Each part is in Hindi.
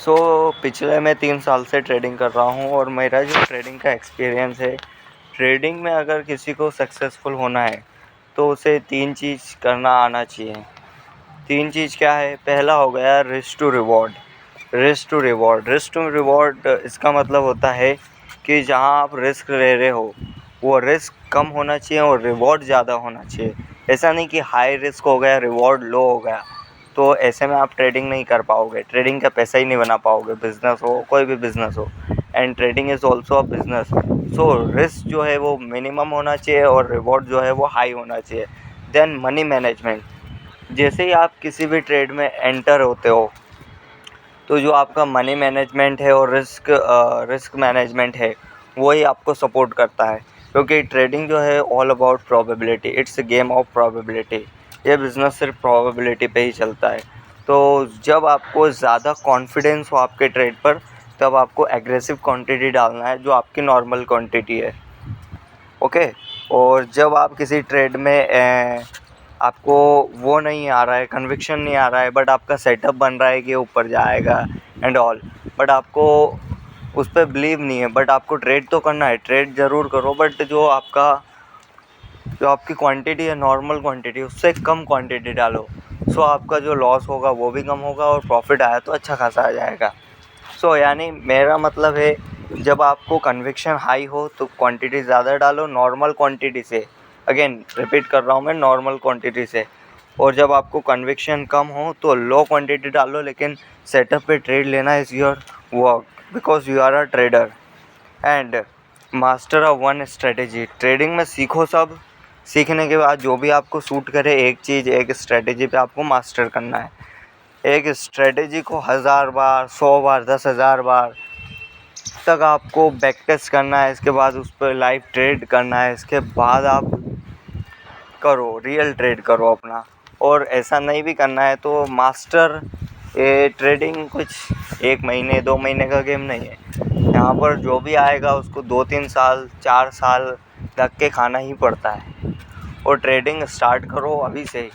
पिछले मैं 3 साल से ट्रेडिंग कर रहा हूँ और मेरा जो ट्रेडिंग का एक्सपीरियंस है, ट्रेडिंग में अगर किसी को सक्सेसफुल होना है तो उसे 3 चीज़ करना आना चाहिए। 3 चीज़ क्या है? पहला हो गया risk to reward. Risk to reward इसका मतलब होता है कि जहाँ आप रिस्क ले रहे हो वो रिस्क कम होना चाहिए और रिवॉर्ड ज़्यादा होना चाहिए। ऐसा नहीं कि हाई रिस्क हो गया रिवॉर्ड लो हो गया, तो ऐसे में आप ट्रेडिंग नहीं कर पाओगे, ट्रेडिंग का पैसा ही नहीं बना पाओगे। बिज़नेस हो, कोई भी बिज़नेस हो, and trading is also a business. So risk जो है वो मिनिमम होना चाहिए और रिवॉर्ड जो है वो हाई होना चाहिए। Then money management. जैसे ही आप किसी भी ट्रेड में एंटर होते हो तो जो आपका मनी मैनेजमेंट है और रिस्क मैनेजमेंट है वही आपको सपोर्ट करता है, क्योंकि ट्रेडिंग जो है all about probability. It's a game of probability. ये बिज़नेस सिर्फ प्रोबेबिलिटी पे ही चलता है। तो जब आपको ज़्यादा कॉन्फिडेंस हो आपके ट्रेड पर, तब आपको एग्रेसिव क्वांटिटी डालना है जो आपकी नॉर्मल क्वांटिटी है। ओके। और जब आप किसी ट्रेड में आपको वो नहीं आ रहा है, कन्विक्शन नहीं आ रहा है, बट आपका सेटअप बन रहा है कि ऊपर जाएगा एंड ऑल, बट आपको उस पर बिलीव नहीं है, बट आपको ट्रेड तो करना है, ट्रेड ज़रूर करो, बट जो आपकी क्वांटिटी है, नॉर्मल क्वांटिटी, उससे कम क्वांटिटी डालो। सो आपका जो लॉस होगा वो भी कम होगा और प्रॉफिट आया तो अच्छा खासा आ जाएगा। यानी मेरा मतलब है, जब आपको कन्विक्शन हाई हो तो क्वांटिटी ज़्यादा डालो नॉर्मल क्वांटिटी से। अगेन रिपीट कर रहा हूँ मैं, नॉर्मल क्वांटिटी से। और जब आपको कन्विक्शन कम हो तो लो क्वांटिटी डालो, लेकिन सेटअप पे ट्रेड लेना is your work, because you are a trader. And master of one strategy. Trading में सीखो सब, सीखने के बाद जो भी आपको सूट करे, एक चीज़, एक स्ट्रेटेजी पे आपको मास्टर करना है। एक स्ट्रेटेजी को 1000 बार, 100 बार, 10,000 बार तक आपको बैक टेस्ट करना है। इसके बाद उस पर लाइव ट्रेड करना है। इसके बाद आप करो, रियल ट्रेड करो अपना। और ऐसा नहीं भी करना है तो मास्टर, ये ट्रेडिंग कुछ 1 महीने 2 महीने का गेम नहीं है। यहाँ पर जो भी आएगा उसको 2-3 साल 4 साल लग के खाना ही पड़ता है। और ट्रेडिंग स्टार्ट करो अभी से ही।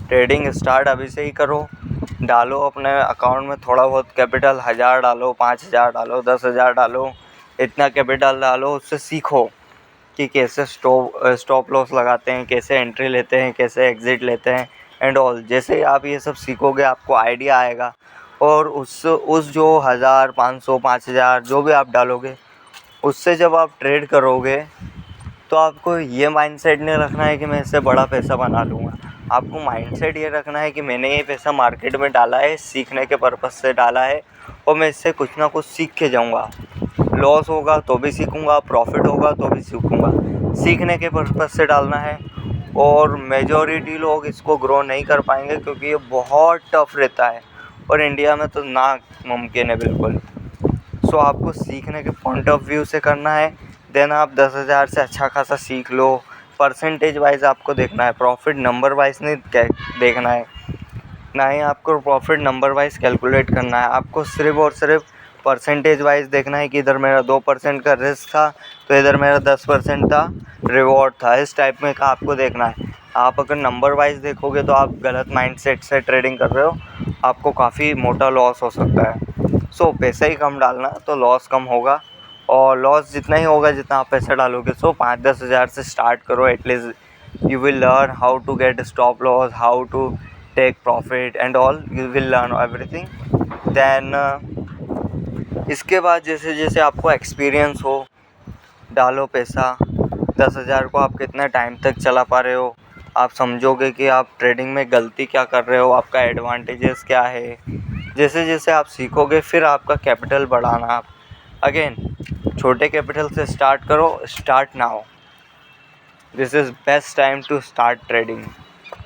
ट्रेडिंग स्टार्ट अभी से ही करो। डालो अपने अकाउंट में थोड़ा बहुत कैपिटल, 1000 डालो, 5000 डालो, 10,000 डालो, इतना कैपिटल डालो। उससे सीखो कि कैसे स्टॉप लॉस लगाते हैं, कैसे एंट्री लेते हैं, कैसे एग्ज़िट लेते हैं एंड ऑल। जैसे आप ये सब सीखोगे आपको आइडिया आएगा, और उस जो 1000, 500, 5000 जो भी आप डालोगे, उससे जब आप ट्रेड करोगे तो आपको ये माइंडसेट नहीं रखना है कि मैं इससे बड़ा पैसा बना लूँगा। आपको माइंडसेट ये रखना है कि मैंने ये पैसा मार्केट में डाला है, सीखने के पर्पज़ से डाला है, और मैं इससे कुछ ना कुछ सीख के जाऊँगा। लॉस होगा तो भी सीखूँगा, प्रॉफिट होगा तो भी सीखूँगा। सीखने के पर्पज़ से डालना है। और मेजॉरिटी लोग इसको ग्रो नहीं कर पाएंगे क्योंकि ये बहुत टफ रहता है, और इंडिया में तो नामुमकिन है बिल्कुल। आपको सीखने के पॉइंट ऑफ व्यू से करना है। देन आप 10,000 से अच्छा खासा सीख लो। परसेंटेज वाइज आपको देखना है, प्रॉफिट नंबर वाइज नहीं देखना है, ना ही आपको प्रॉफिट नंबर वाइज कैलकुलेट करना है। आपको सिर्फ़ और सिर्फ परसेंटेज वाइज देखना है कि इधर मेरा 2% का रिस्क था तो इधर मेरा 10% था रिवॉर्ड था। इस टाइप में का आपको देखना है। आप अगर नंबर वाइज देखोगे तो आप गलत माइंडसेट से ट्रेडिंग कर रहे हो, आपको काफ़ी मोटा लॉस हो सकता है। पैसा ही कम डालना तो लॉस कम होगा, और लॉस जितना ही होगा जितना आप पैसा डालोगे। 5-10 हज़ार से स्टार्ट करो। At least you will learn how to get stop loss, how to take profit and all, you will learn everything. Then इसके बाद जैसे जैसे आपको एक्सपीरियंस हो, डालो पैसा। 10,000 को आप कितने टाइम तक चला पा रहे हो, आप समझोगे कि आप ट्रेडिंग में गलती क्या कर रहे हो, आपका एडवांटेजेस क्या है। जैसे जैसे आप सीखोगे फिर आपका कैपिटल बढ़ाना। आप अगेन छोटे कैपिटल से स्टार्ट करो, start now. This is best time to start trading.